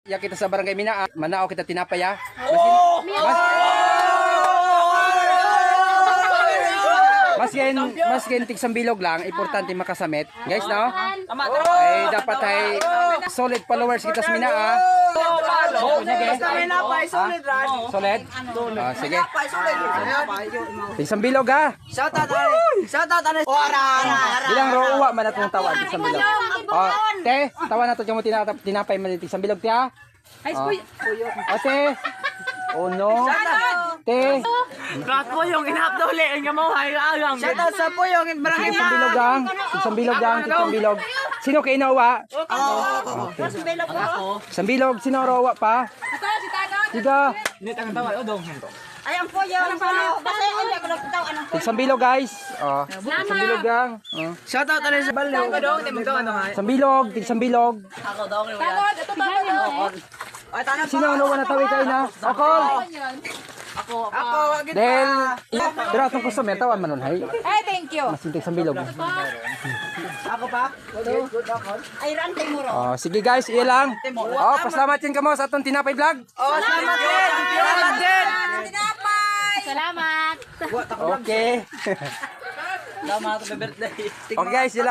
Ya kita sa barangay Minaa, manao kita tinapay ya. Mas tigsang bilog lang, importante makasamit. Guys, no? Ay dapat ay solid followers kita sa Minaa. Solid. Sige. Tigsang bilog ha. Shout out ano. Bilang rowa man atong tawag tigsang bilog. Oh, te, tawa na to yung tinapay man tigsang bilog ti ha. Te. Oh no. Te. Kat po yung inapdole ang mamuhay agang. Shout out sa po yung barangay Tigsang bilog gang. Tigsang bilog gang. Tigsang bilog. Sino kay inawa? Tigsang bilog. Sino rowa pa? Tiga. Ayan po yung basta hindi ko nagtaw anong Tigsang bilog guys. Oh. Tigsang bilog gang. Oh. shout out ano sa balo. Tigsang bilog. Tigsang bilog. Sino ang nawa na tawi kayo na? Ako. Ako wag gid Then, pa. pero atong customer tawan man nun hay. Ay, thank you. Masintig sa bilog. Ako pa. Ay rantay mo ro. Oh, sige guys, iya lang. Oh, pasalamat din kamo sa atong tinapay vlog. Oh, salamat din. Salamat din. Salamat. Okay. Salamat sa birthday. Okay guys, yun lang.